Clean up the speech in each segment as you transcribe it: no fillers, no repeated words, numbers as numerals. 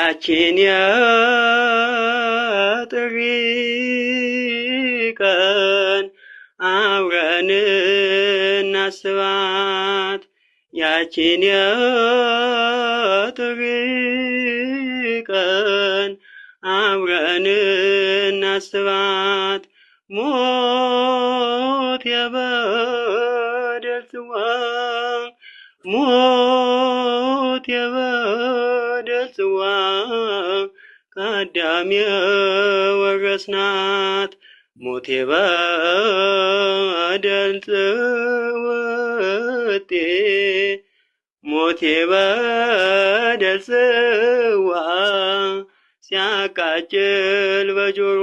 ያችን የጥሪ ቀን አብረን እናስባት። ያችን የጥሪ ቀን አብረን እናስባት። ሞት የበደል ጽዋ ሞት የበደል ጽዋ ከአዳም የወረስናት ሞት የበደል ጽውቴ ሞት የበደል ጽዋ ሲያቃጭል በጆሮ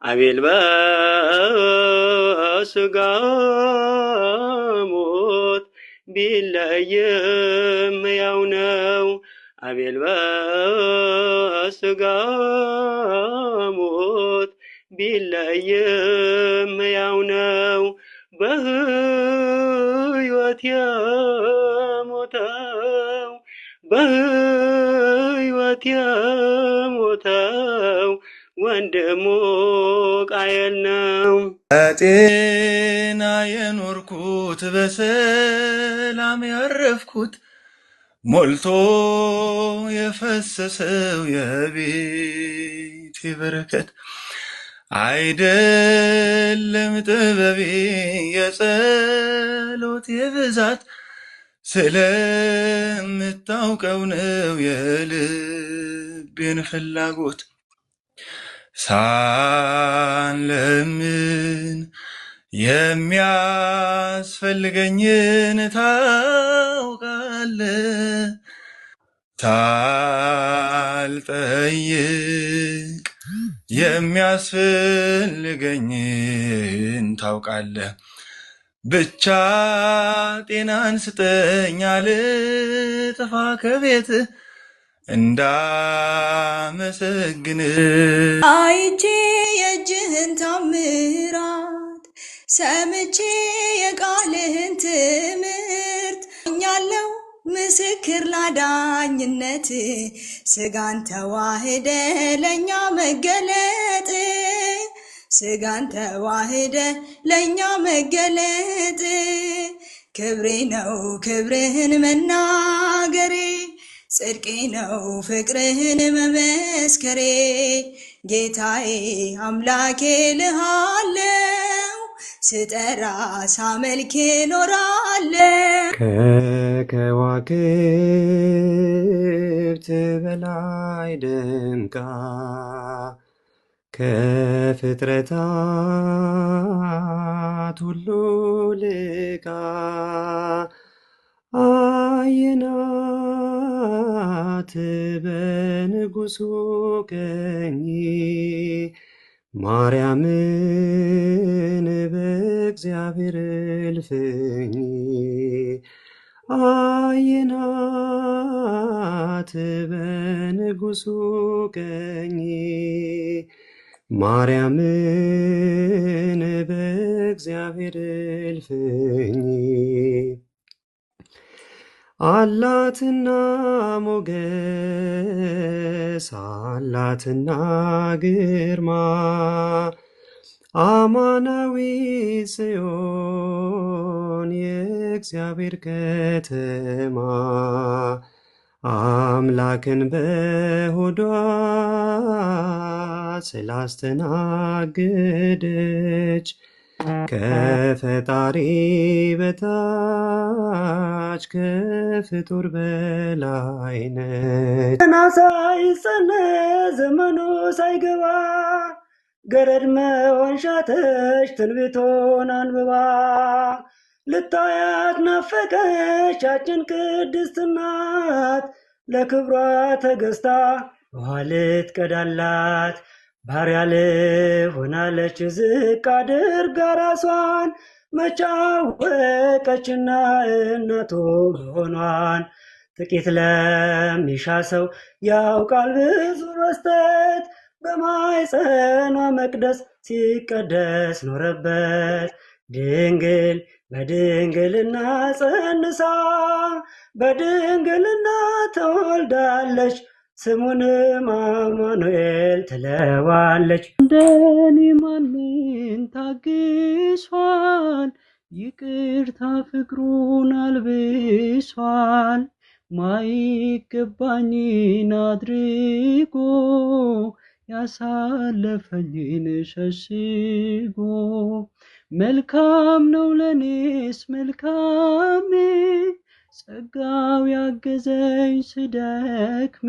አቤል በስጋ ሞት ቢለይም ያው ነው። አቤል በስጋ ሞት ቢለይም ያው ነው። በሕይወት የሞተው በሕይወት የሞተው ወንድሙ ቃየል ነው። በጤና የኖርኩት በሰላም ያረፍኩት ሞልቶ የፈሰሰው የቤቴ በረከት አይደለም ጥበቤ የጸሎቴ ብዛት ስለምታውቀው ነው የልቤን ፍላጎት። ሳንለምን የሚያስፈልገኝን ታውቃለህ፣ ሳልጠይቅ የሚያስፈልገኝን ታውቃለህ። ብቻ ጤናን ስጠኝ አልጥፋ ከቤትህ እንዳመሰግን አይቼ የእጅህን ታምራት ሰምቼ የቃልህን ትምህርት ኛለው ምስክር ላዳኝነት ስጋን ተዋህደ ለኛ መገለጥ ስጋን ተዋህደ ለኛ መገለጥ ክብሬ ነው ክብርህን መናገሬ ጽድቄ ነው ፍቅርህን መመስከሬ ጌታዬ አምላኬ ልሃለው ስጠራ ሳመልኬ ኖራለው። ከከዋክብት በላይ ደምቃ ከፍጥረታት ሁሉ ልቃ አየናት በንጉሱ ቀኝ ማርያምን በእግዚአብሔር እልፍኝ አየናት በንጉሱ ቀኝ ማርያምን በእግዚአብሔር እልፍኝ አላትና ሞገስ አላትና ግርማ አማናዊ ጽዮን የእግዚአብሔር ከተማ አምላክን በሆዷ ስላስተናገደች ከፈጣሪ በታች ከፍጡር በላይ ነች። ገና ሳይጸነስ ዘመኑ ሳይገባ ገረድ መሆን ሻተች ትንቢቱን አንብባ ልታያት ናፈቀች ያችን ቅድስት እናት ለክብሯ ተገዝታ ውሃ ልትቀዳላት ባሪያ ሆናለች ዝቅ አድርጋ ራሷን መቻወቀችና እናቱ መሆኗን ጥቂት ለሚሻ ሰው ያውቃል ብዙ መስጠት በማኅፀኗ መቅደስ ሲቀደስ ኖረበት ድንግል በድንግልና ጸንሳ በድንግልና ተወልዳለች ስሙንም አማኑኤል ትለዋለች። እንደኔ ማንን ታግሷል? ይቅርታ ፍቅሩን አልብሷል። ማይገባኝን አድርጎ ያሳለፈኝን ሸሽጎ መልካም ነው ለኔስ መልካም ጸጋው ያገዘኝ ስደክም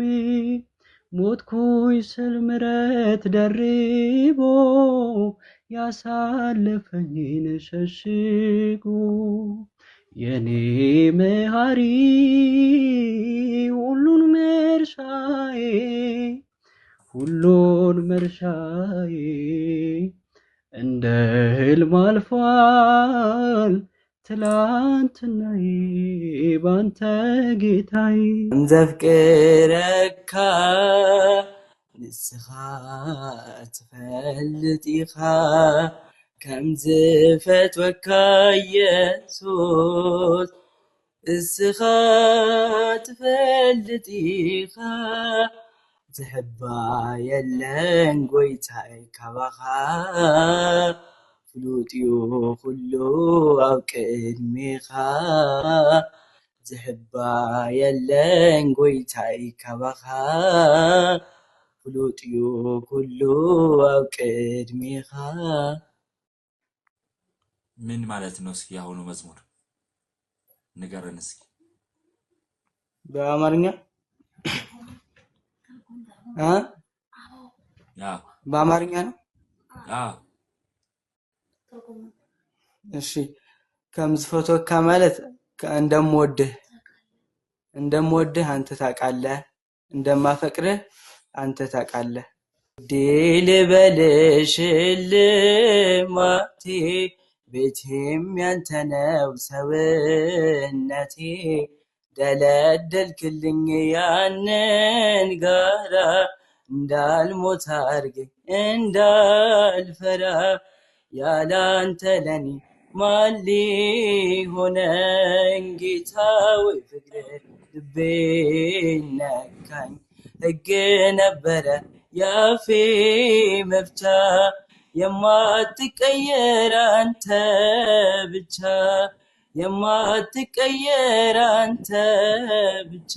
ሞትኩኝ ስል ምሕረት ደርቦ ያሳለፈኝን ሸሽጎ የኔ መሐሪ ሁሉን መርሻዬ ሁሉን መርሻዬ እንደ ሕልም አልፏል ትላንትናዬ ባንተ ጌታዬ እንዘፍቅረካ ንስኻ ትፈልጥ ኢኻ ከም ዝፈትወካ ኢየሱስ እስኻ ትፈልጥ ኢኻ ዝሕባ የለን ጎይታይ ካባኻ ፍሉጥ እዩ ኩሉ ኣብ ቅድሚኻ ዝሕባ የለን ጎይታይ ካባኻ ፍሉጥ እዩ ኩሉ ኣብ ቅድሚኻ። ምን ማለት ነው? እስኪ ያሁኑ መዝሙር ንገረን እስኪ። በአማርኛ በአማርኛ ነው። እሺ ከምዝፈትወካ ማለት እንደምወድህ አንተ ታውቃለህ፣ እንደማፈቅርህ አንተ ታውቃለህ። ድል በልሽ ልማቴ ቤቴም ያንተ ነው ሰውነቴ ደለደልክልኝ ያንን ጋራ እንዳልሞት አድርገኝ እንዳልፈራ ያላንተ ለኔ ማን ሊሆነኝ ጌታ ወይ ፍቅር ልቤን ነካኝ። ሕግ ነበረ ያፌ መፍቻ የማትቀየር አንተ ብቻ የማትቀየር አንተ ብቻ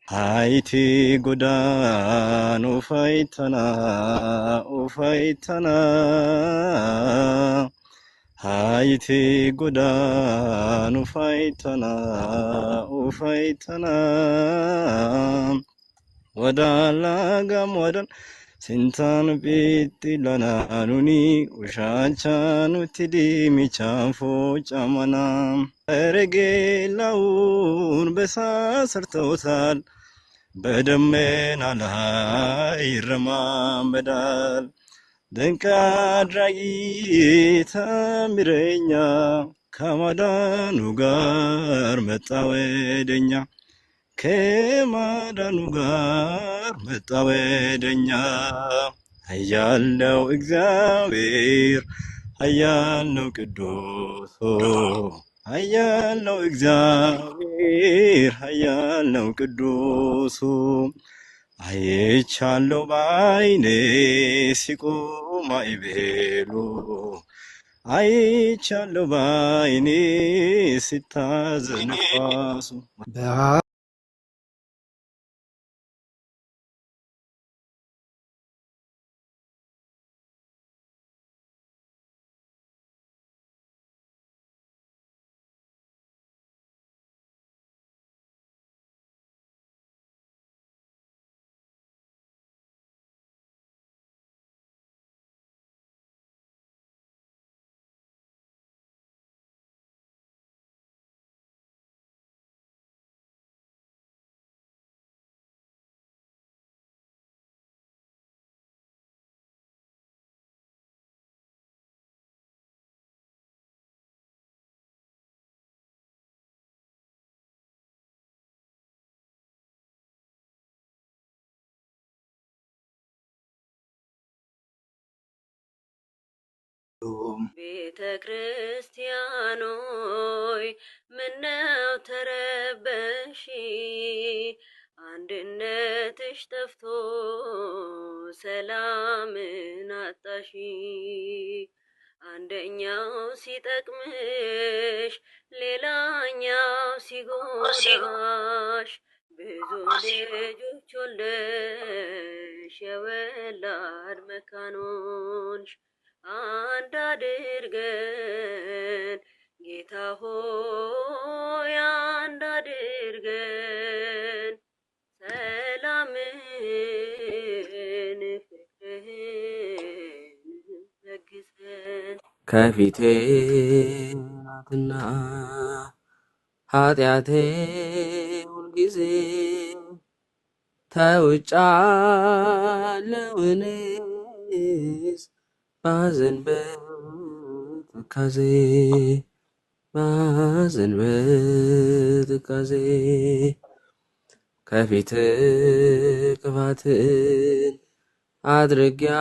Haiti godan ufaitana Haiti godan ufaitana wadala gamwadan sintan bitti lananuni ushachanu tidimi chanfo chamana ergelaun besasartotal በደመና ላይ ይረማመዳል ድንቅ አድራጊ ተአምረኛ ከማዳኑ ጋር መጣ ወደኛ ከማዳኑ ጋር መጣ ወደኛ ኃያል ነው እግዚአብሔር ኃያል ነው ቅዱስ ኃያል ነው እግዚአብሔር ኃያል ነው ቅዱሱ አይቻለው በዓይኔ ሲቆም ማዕበሉ አይቻለው በዓይኔ ሲታዘዝ ነፋሱ ቤተ ክርስቲያኖይ ምነው ተረበሺ አንድነትሽ ጠፍቶ ሰላምን አጣሺ አንደኛው ሲጠቅምሽ ሌላኛው ሲጎዳሽ ብዙ ልጆች ወልደሽ የወላድ መካኖንሽ አንድ አድርገን ጌታ ሆይ አንድ አድርገን ሰላምን ፍቅርህን ለግሰን ከፊቴ ናትና ኃጢአቴ ሁልጊዜ ተውጫለሁ እኔስ ባዘን በትካዜ ከፊት ክፋትን አድርጌያለሁ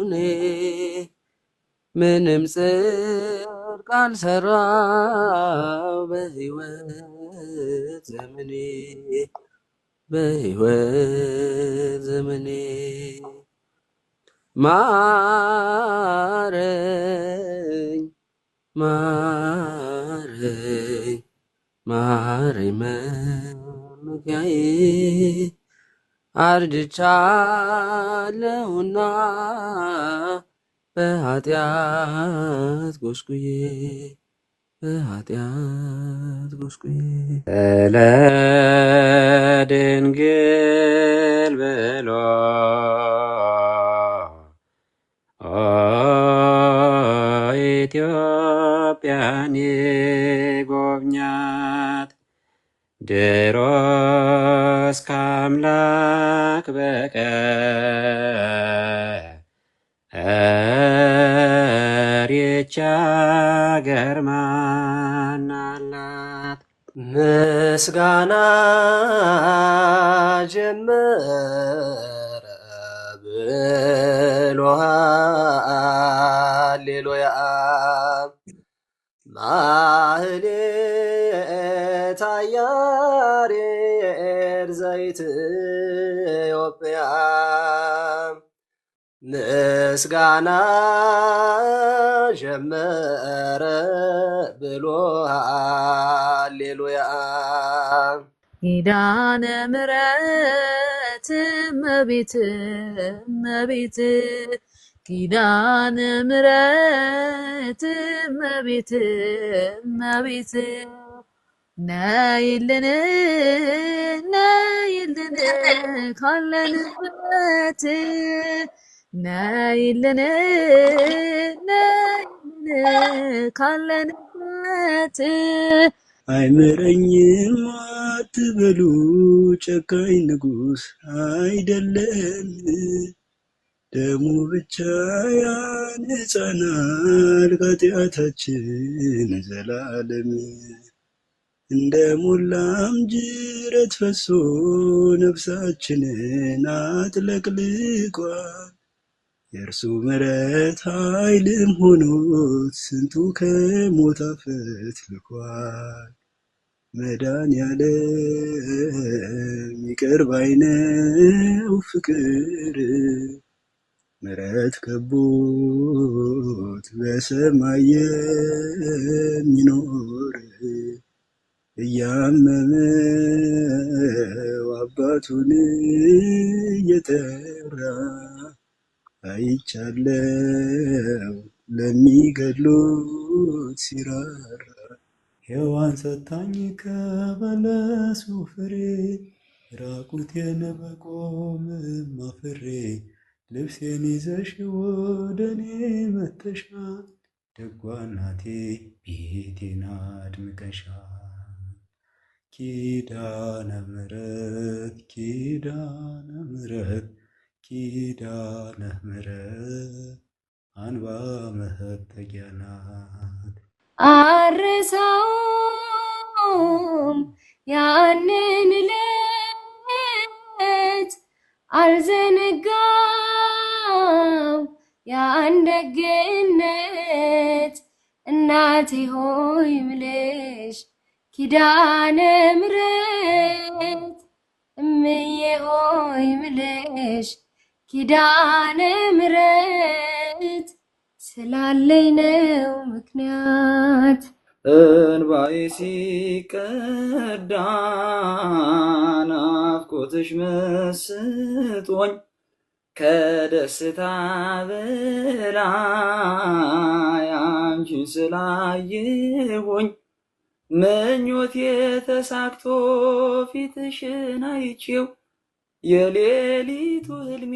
እኔ ምንም ጽድቅ አልሰራው በሕይወት ዘመኔ ማረኝ መመኪያዬ አርጅቻለሁና በኃጢአት ጎስቁዬ ስለ ድንግል ብሎ ኢትዮጵያን ጎብኛት ድሮስ ከአምላክ በቀር ይህች አገር ማን አላት? ምስጋና ጀመረ ብሎ ሃሌሉያ ማህሌተ ያሬድ ዘኢትዮጵያ ምስጋና ጀመረ ብሎ ሃሌሉያ ኪዳነ ምሕረት እመቤት ኪዳነ ምሕረት እመቤት ነይልን ካለንበት ነይልን ካለንበት አይምረኝም አትበሉ ጨካኝ ንጉሥ አይደለም ደሙ ብቻ ያነጻናል ከኃጢአታችን ዘላለም እንደ ሞላም ጅረት ፈሶ ነፍሳችንን አጥለቅልቋል የእርሱ ምሕረት ኃይልም ሆኖት ስንቱ ከሞት አፈት ልኳል መድኃኔዓለም ይቅር ባይ ነው ፍቅር ምሕረት ከቦት በሰማይ የሚኖር እያመመው አባቱን እየጠራ አይቻለው ለሚገድሉት ሲራራ ሔዋን ሰታኝ ከበለሱ ፍሬ ራቁቴን በቆምም አፍሬ ልብሴን ይዘሽ ወደ እኔ መጥተሻል ደጓ እናቴ ቤቴን አድምቀሻል ኪዳነ ምሕረት አንባ መጠጊያ ናት አረሳውም ያንን ዕለት አልዘነጋው ያንደግነት እናቴ ሆይ ምልሽ ኪዳነ ምሕረት እምዬ ሆይ ምልሽ ኪዳነ ምሕረት ስላለኝ ነው ምክንያት እንባዬ ሲቀዳ ናፍቆትሽ መስጦኝ ከደስታ በላይ አንቺን ስላየሁኝ ምኞቴ ተሳክቶ ፊትሽን አይቼው የሌሊቱ ህልሜ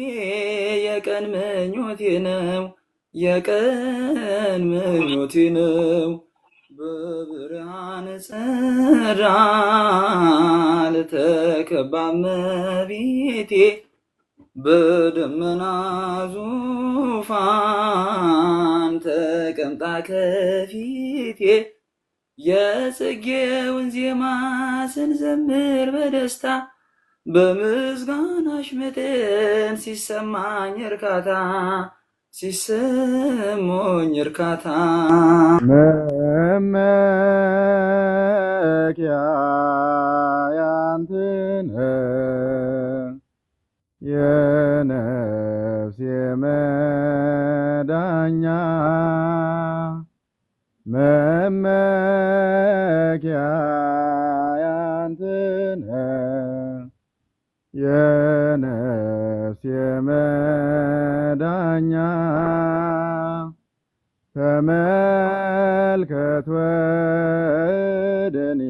የቀን ምኞቴ ነው የቀን ምኞቴ ነው በብርሃን ጸዳል ተከባ እመቤቴ በደመና ዙፋን ተቀምጣ ከፊቴ የጽጌውን ዜማ ስንዘምር በደስታ በምስጋናሽ መጠን ሲሰማኝ እርካታ ሲሰማኝ እርካታ መመኪያ ያንተነ የነፍሴ መዳኛ መመኪያ ያንተነ የነፍሴ መዳኛ ተመልከት ወደኔ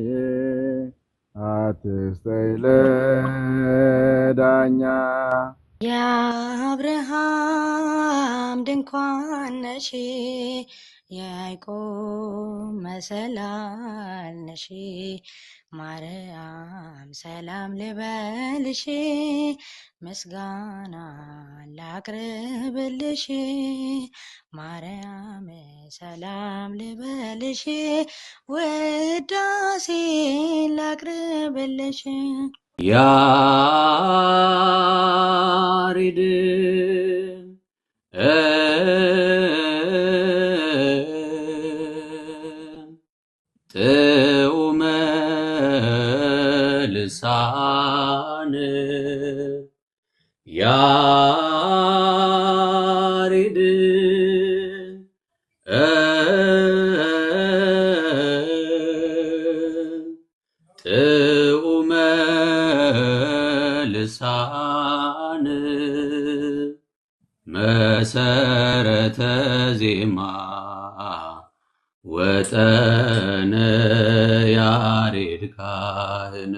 አትስጠኝ ለዳኛ የአብርሃም ድንኳን ነሽ የያዕቆብ መሰላል ነሽ ማርያም ሰላም ልበልሽ ምስጋና ላቅርብልሽ ማርያም ሰላም ልበልሽ ውዳሴ ላቅርብልሽ ያሬድ ጥዑመ ልሳን ያሬድ ጥዑመ ልሳን መሰረተ ዜማ ወጠነ ያሬድ ካህን